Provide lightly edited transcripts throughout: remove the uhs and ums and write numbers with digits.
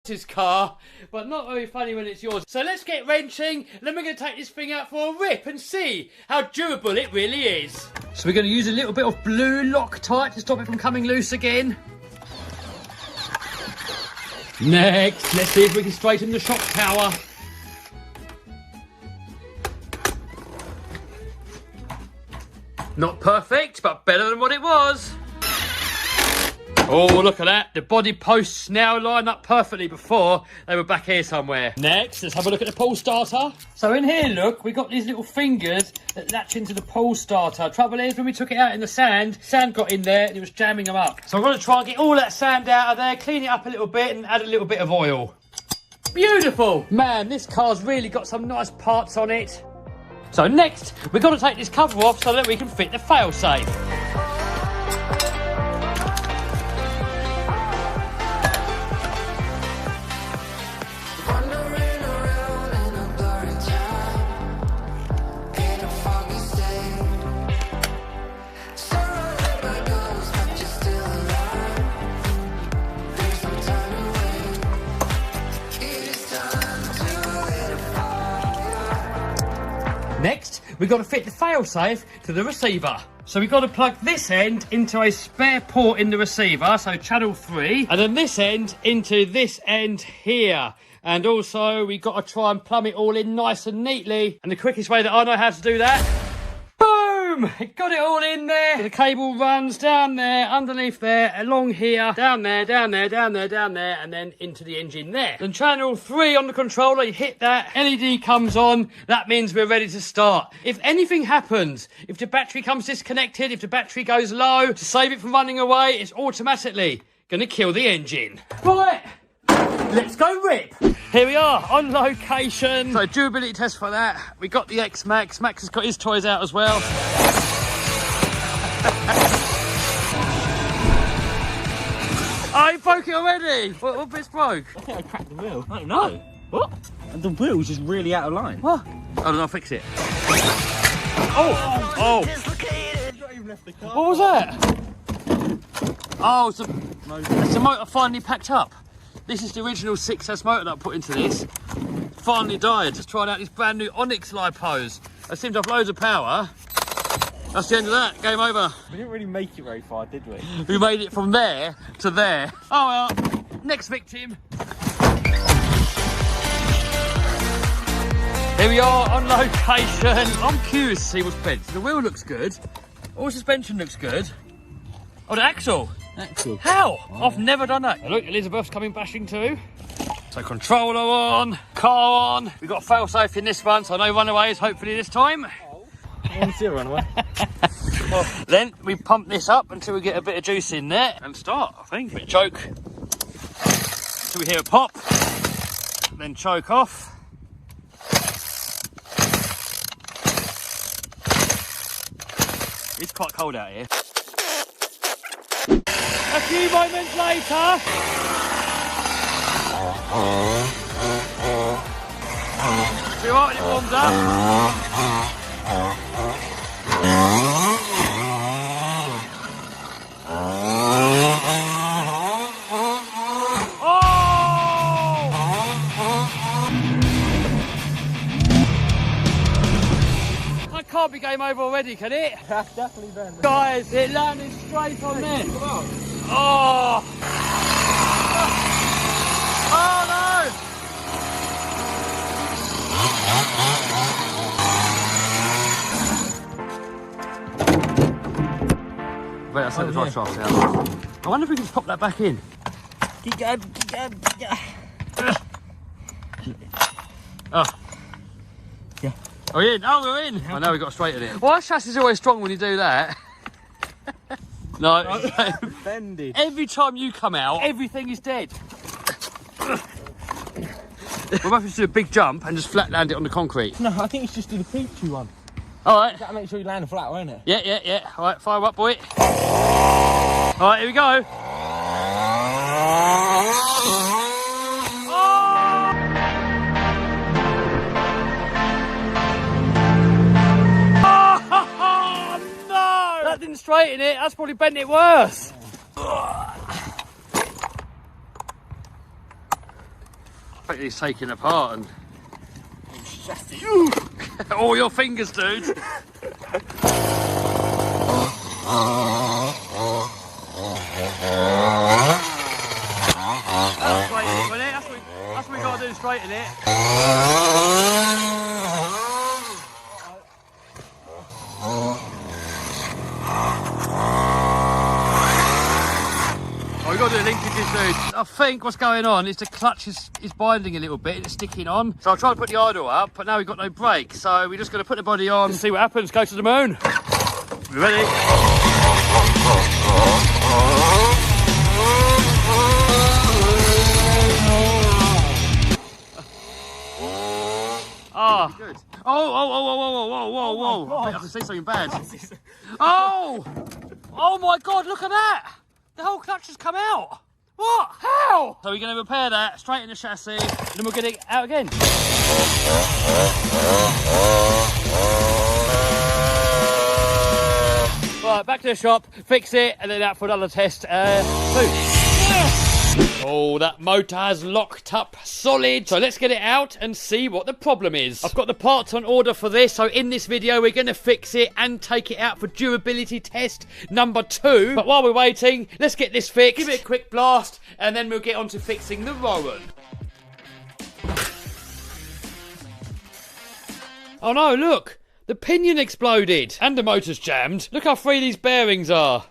his car, but not very funny when it's yours. So let's get wrenching, and then we're going to take this thing out for a rip and see how durable it really is. So we're going to use a little bit of blue Loctite to stop it from coming loose again. Next, let's see if we can straighten the shock tower. Not perfect, but better than what it was. Oh, look at that. The body posts now line up perfectly. Before they were back here somewhere. Next, let's have a look at the pull starter. So in here, look, we got these little fingers that latch into the pull starter. Trouble is, when we took it out in the sand got in there and it was jamming them up. So I'm going to try and get all that sand out of there, clean it up a little bit and add a little bit of oil. Beautiful. Man, this car's really got some nice parts on it. So next, we've got to take this cover off so that we can fit the failsafe. Next, we've got to fit the failsafe to the receiver. So we've got to plug this end into a spare port in the receiver, so channel 3, and then this end into this end here. And also, we've got to try and plumb it all in nice and neatly. And the quickest way that I know how to do that, boom! Got it all in there. The cable runs down there, underneath there, along here, down there, down there, down there, down there, and then into the engine there. Then channel 3 on the controller, you hit that, LED comes on, that means we're ready to start. If anything happens, if the battery comes disconnected, if the battery goes low, to save it from running away, it's automatically gonna kill the engine. Right, let's go rip. Here we are, on location. So durability test for that. We got the X-Max. Max has got his toys out as well. Oh, you broke it already? What bit's broke? I think I cracked the wheel. I don't know. What? And the wheel's just really out of line. What? I don't know, I'll fix it. Oh! Not even left the car. What was that? Oh, it's the motor finally packed up. This is the original 6S motor that I put into this. Finally died. Just trying out this brand new Onyx lipos. They seem to have loads of power. That's the end of that. Game over. We didn't really make it very far, did we? We made it from there to there. Oh well. Next victim. Here we are on location. I'm curious to see what's bent. The wheel looks good. All suspension looks good. Oh, the axle. Axle. How? Oh. I've never done that. Look, Elizabeth's coming bashing too. So controller on, car on. We've got a fail-safe in this one, so no runaways hopefully this time. I want to see a runaway. Well, then we pump this up until we get a bit of juice in there and start, I think. Bit of choke. So we hear a pop, then choke off. It's quite cold out here. A few moments later. See what it warms up. That can't be game over already, can it? That's definitely been. Guys, it landed straight on there. Come on. Oh! Oh no! Wait, I set the drive shaft out. I wonder if we can just pop that back in. Keep going, keep going, keep going. Oh. Yeah. Oh, we're in. Oh, we're in. I know we got to straighten it. Well, that chassis's always strong when you do that. No. Bended. Every time you come out, everything is dead. We're about to do a big jump and just flat land it on the concrete. No, I think it's just do the peachy one. All right. You gotta make sure you land flat, won't it? Yeah. All right, fire up, boy. All right, here we go. That didn't straighten it, that's probably bent it worse. expect he's taking apart and... All your fingers, dude. That's what we got to do, straighten it. Oh, we got to do linkages, dude. I think what's going on is the clutch is binding a little bit, it's sticking on. So I'll try to put the idle up, but now we've got no brake. So we're just going to put the body on and see what happens. Go to the moon. We ready? Oh, good. Whoa. I have to say something bad. Oh my God, look at that. The whole clutch has come out. What? How? So we're going to repair that, straighten the chassis, and then we'll get it out again. Right, back to the shop, fix it, and then out for another test soon. Oh, that motor has locked up solid. So let's get it out and see what the problem is. I've got the parts on order for this. So in this video, we're going to fix it and take it out for durability test number 2. But while we're waiting, let's get this fixed. Give it a quick blast and then we'll get on to fixing the Rowan. Oh no, look. The pinion exploded and the motor's jammed. Look how free these bearings are.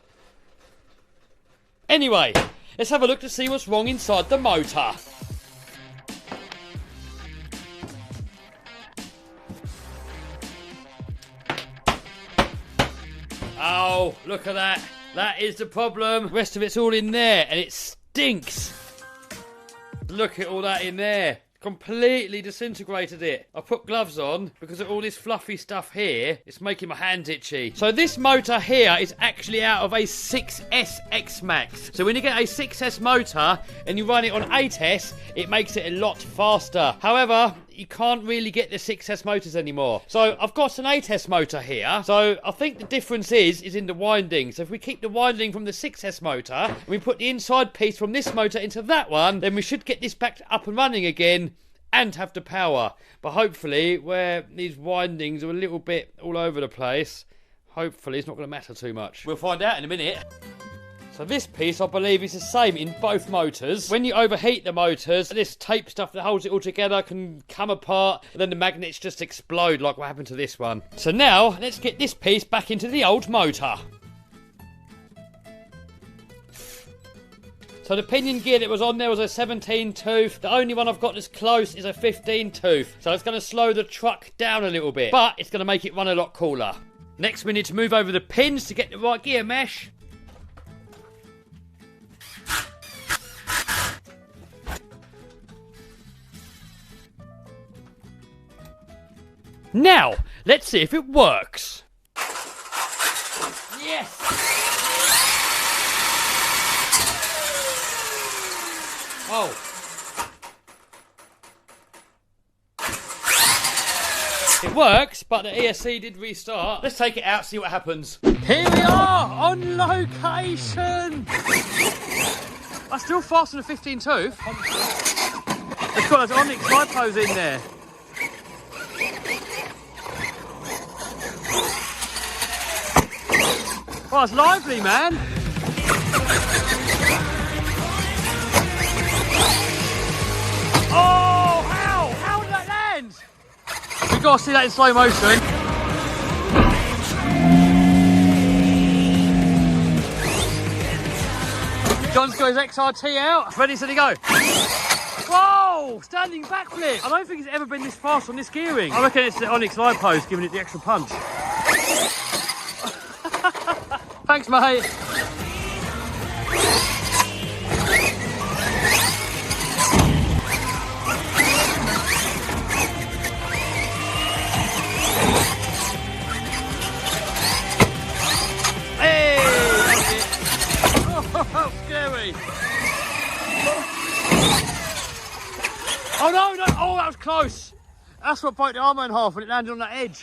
Anyway, let's have a look to see what's wrong inside the motor. Oh, look at that. That is the problem. The rest of it's all in there and it stinks. Look at all that in there. Completely disintegrated it. I put gloves on because of all this fluffy stuff here. It's making my hands itchy. So this motor here is actually out of a 6S X-Max. So when you get a 6S motor and you run it on 8S, it makes it a lot faster. However, you can't really get the 6S motors anymore. So I've got an 8S motor here. So I think the difference is in the winding. So if we keep the winding from the 6S motor and we put the inside piece from this motor into that one, then we should get this back up and running again and have the power. But hopefully, where these windings are a little bit all over the place, hopefully it's not going to matter too much. We'll find out in a minute. So this piece, I believe, is the same in both motors. When you overheat the motors, this tape stuff that holds it all together can come apart, and then the magnets just explode like what happened to this one. So now, let's get this piece back into the old motor. So the pinion gear that was on there was a 17 tooth. The only one I've got that's close is a 15 tooth. So it's going to slow the truck down a little bit, but it's going to make it run a lot cooler. Next, we need to move over the pins to get the right gear mesh. Now, let's see if it works. Yes! Oh. It works, but the ESC did restart. Let's take it out, see what happens. Here we are, on location! I still fasten a 15 tooth. It's got those Onyx lipos in there. Oh, it's lively, man. Oh, how? How did that land? We've got to see that in slow motion. John's got his XRT out. Ready, steady, go. Whoa, standing backflip. I don't think it's ever been this fast on this gearing. I reckon it's the Onyx lipos giving it the extra punch. Thanks, mate. Hey! Oh, scary. Oh, no, no. Oh, that was close. That's what broke the armour in half when it landed on that edge.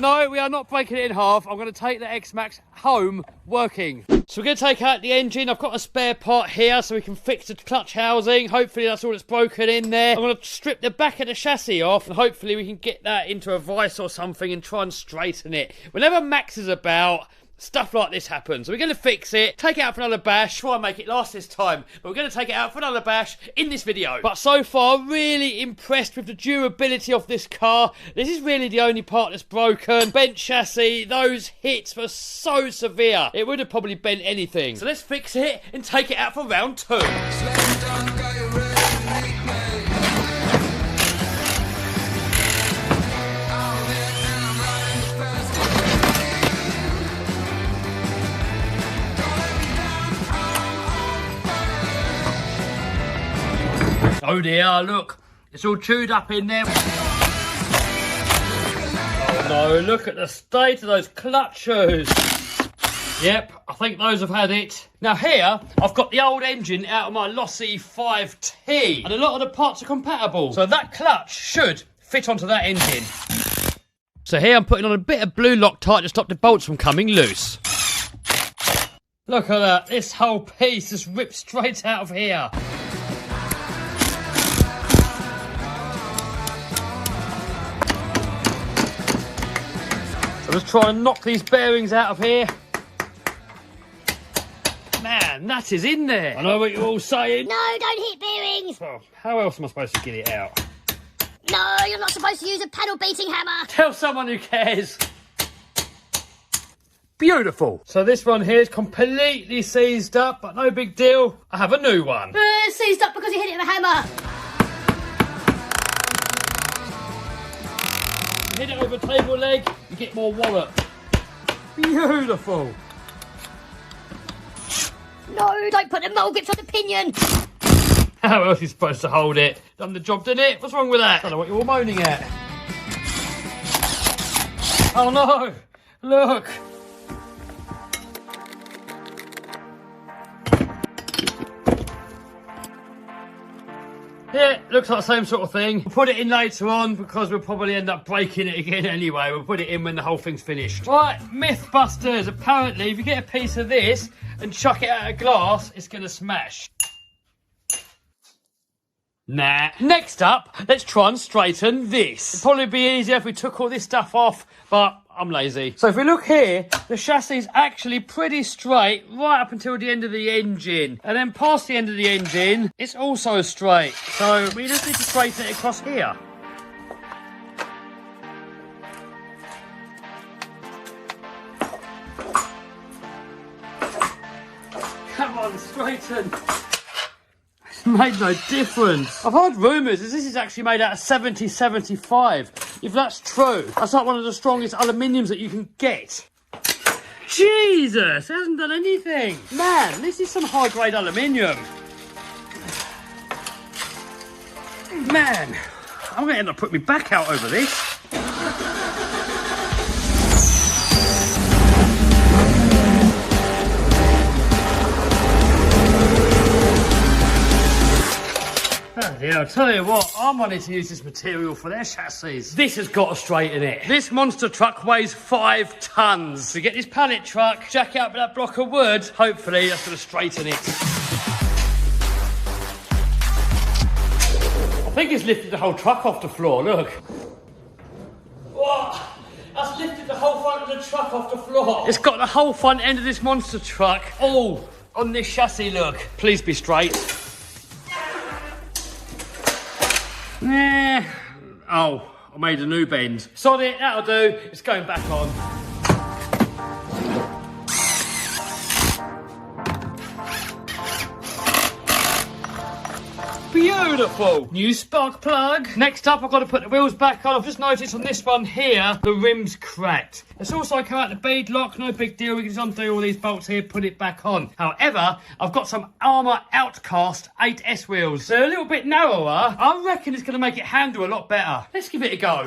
No, we are not breaking it in half. I'm going to take the X-Max home working. So we're going to take out the engine. I've got a spare part here so we can fix the clutch housing. Hopefully that's all that's broken in there. I'm going to strip the back of the chassis off and hopefully we can get that into a vice or something and try and straighten it. Whenever Max is about, stuff like this happens. So we're going to fix it, take it out for another bash, try and make it last this time. But we're going to take it out for another bash in this video. But so far, really impressed with the durability of this car. This is really the only part that's broken. Bent chassis, those hits were so severe. It would have probably bent anything. So let's fix it and take it out for round 2. Oh dear, look, it's all chewed up in there. Oh no, look at the state of those clutches. Yep, I think those have had it. Now here, I've got the old engine out of my lossy 5T, and a lot of the parts are compatible. So that clutch should fit onto that engine. So here I'm putting on a bit of blue Loctite to stop the bolts from coming loose. Look at that, this whole piece just ripped straight out of here. Let's try and knock these bearings out of here. Man, that is in there. I know what you're all saying. No, don't hit bearings. Oh, how else am I supposed to get it out? No, you're not supposed to use a paddle beating hammer. Tell someone who cares. Beautiful. So this one here is completely seized up, but no big deal. I have a new one. Seized up because you hit it with a hammer. Hit it over table leg, you get more wallop. Beautiful. No, don't put the mole grips on the pinion. How else are you supposed to hold it? Done the job, didn't it? What's wrong with that? I don't know what you're all moaning at. Oh no, look. Yeah, looks like the same sort of thing. We'll put it in later on because we'll probably end up breaking it again anyway. We'll put it in when the whole thing's finished. Right, Mythbusters. Apparently, if you get a piece of this and chuck it at a glass, it's going to smash. Nah. Next up, let's try and straighten this. It'd probably be easier if we took all this stuff off, but I'm lazy. So if we look here, the chassis is actually pretty straight right up until the end of the engine. And then past the end of the engine, it's also straight. So we just need to straighten it across here. Come on, straighten. It's made no difference. I've heard rumours that this is actually made out of 70-75. If that's true, that's like one of the strongest aluminiums that you can get. Jesus, it hasn't done anything. Man, this is some high-grade aluminium. Man, I'm going to end up putting my back out over this. Yeah, I'll tell you what, I'm wanting to use this material for their chassis. This has got to straighten it. This monster truck weighs 5 tons. So get this pallet truck, jack it up with that block of wood, hopefully that's going to straighten it. I think it's lifted the whole truck off the floor, look. What? That's lifted the whole front of the truck off the floor. It's got the whole front end of this monster truck all on this chassis, look. Please be straight. Nah. Oh, I made a new bend. Sod it, that'll do. It's going back on. Beautiful. New spark plug. Next up, I've got to put the wheels back on. I've just noticed on this one here, the rim's cracked. It's also come out the bead lock, no big deal. We can just undo all these bolts here, put it back on. However, I've got some Armour Outcast 8S wheels. They're a little bit narrower. I reckon it's going to make it handle a lot better. Let's give it a go.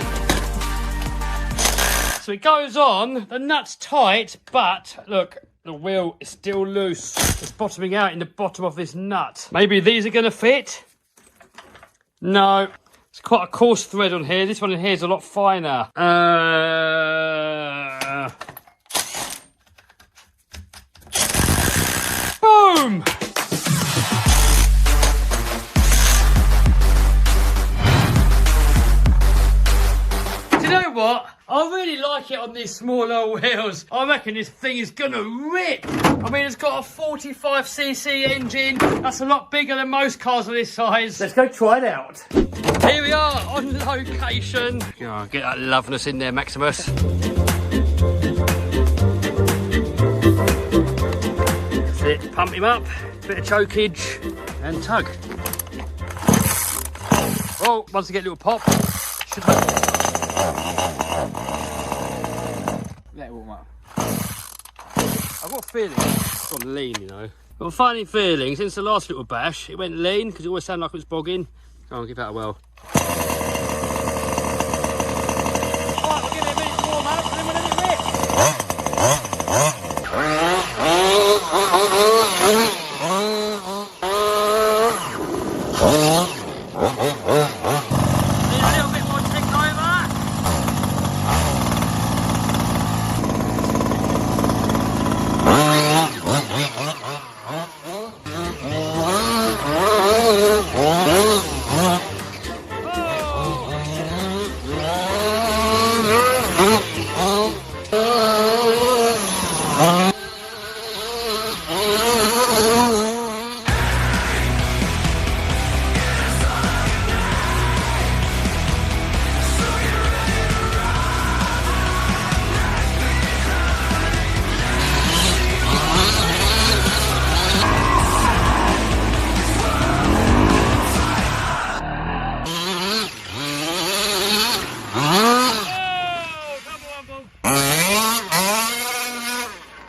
So it goes on, the nut's tight, but look, the wheel is still loose. It's bottoming out in the bottom of this nut. Maybe these are going to fit? No. It's quite a coarse thread on here. This one in here is a lot finer. Boom! Do you know what? I really like it on these smaller wheels. I reckon this thing is gonna rip. I mean, it's got a 45cc engine. That's a lot bigger than most cars of this size. Let's go try it out. Here we are on location. Oh, get that loveness in there, Maximus. That's it. Pump him up. Bit of chokeage and tug. Oh, once I get a little pop, should have. Let it warm up. I've got a feeling it's gone lean, you know. I've got a funny feeling since the last little bash, it went lean because it always sounded like it was bogging. Go on, give that a whirl. Alright, we'll give it a minute to warm up and then we'll let it rip. Need a little bit more tick over.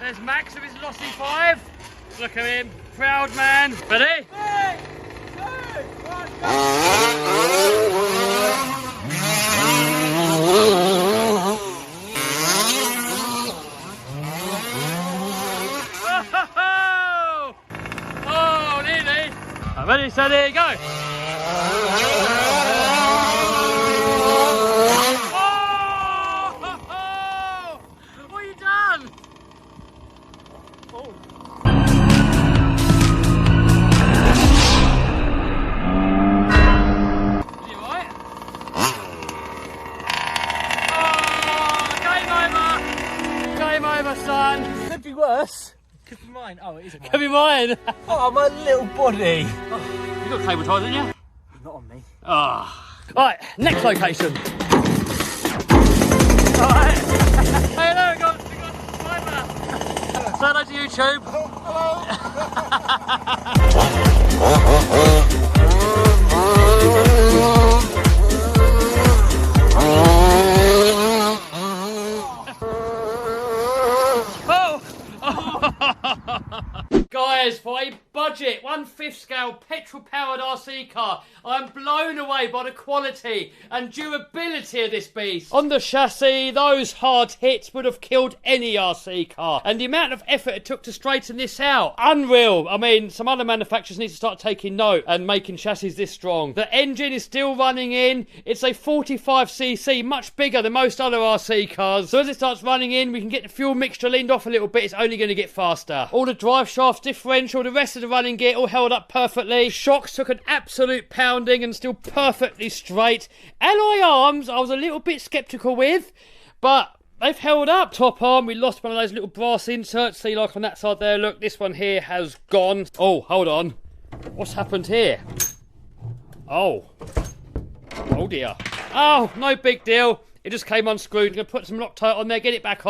There's Max with his Lossy 5. Look at him, proud man. Ready? 3, 2, 1, go! Oh, nearly. Ready, steady, go! What have you done? Oh. Is he alright? Oh, game over, son. Could be worse. Could be mine. Oh, it isn't mine. Could be mine. Oh, my little body. Oh, you got cable ties, didn't you? Not on me. Ah. Right, next location. Alright. Hey, hello, we got a subscriber. Say hello to YouTube. Guys, for a budget 1/5 scale petrol powered RC car, I'm blown away by the quality and durability of this beast. On the chassis, those hard hits would have killed any RC car, and the amount of effort it took to straighten this out, unreal. I mean, some other manufacturers need to start taking note and making chassis this strong. The engine is still running in. It's a 45cc, much bigger than most other RC cars. So as it starts running in, we can get the fuel mixture leaned off a little bit. It's only going to get faster. All the drive shafts, differential, the rest of the running gear all held up perfectly. Shocks took an absolute pounding and still perfectly straight. Alloy arms I was a little bit sceptical with, but they've held up. Top arm, we lost one of those little brass inserts. See, like on that side there, look, this one here has gone. Oh, hold on. What's happened here? Oh. Oh dear. Oh, no big deal. It just came unscrewed. I'm going to put some Loctite on there, get it back on.